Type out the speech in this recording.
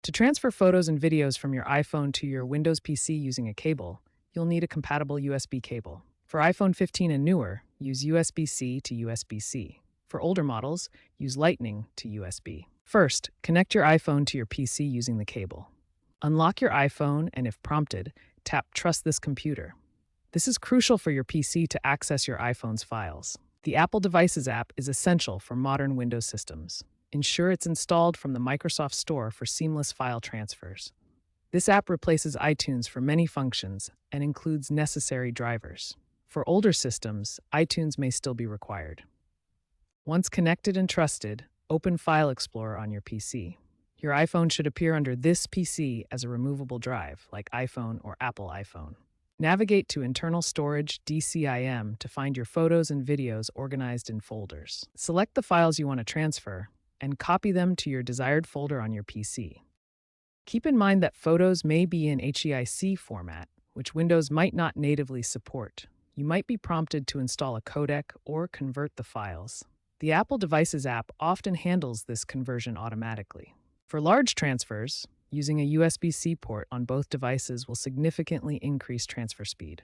To transfer photos and videos from your iPhone to your Windows PC using a cable, you'll need a compatible USB cable. For iPhone 15 and newer, use USB-C to USB-C. For older models, use Lightning to USB. First, connect your iPhone to your PC using the cable. Unlock your iPhone and, if prompted, tap Trust this computer. This is crucial for your PC to access your iPhone's files. The Apple Devices app is essential for modern Windows systems. Ensure it's installed from the Microsoft Store for seamless file transfers. This app replaces iTunes for many functions and includes necessary drivers. For older systems, iTunes may still be required. Once connected and trusted, open File Explorer on your PC. Your iPhone should appear under this PC as a removable drive, like iPhone or Apple iPhone. Navigate to Internal Storage DCIM to find your photos and videos organized in folders. Select the files you want to transfer and copy them to your desired folder on your PC. Keep in mind that photos may be in HEIC format, which Windows might not natively support. You might be prompted to install a codec or convert the files. The Apple Devices app often handles this conversion automatically. For large transfers, using a USB-C port on both devices will significantly increase transfer speed.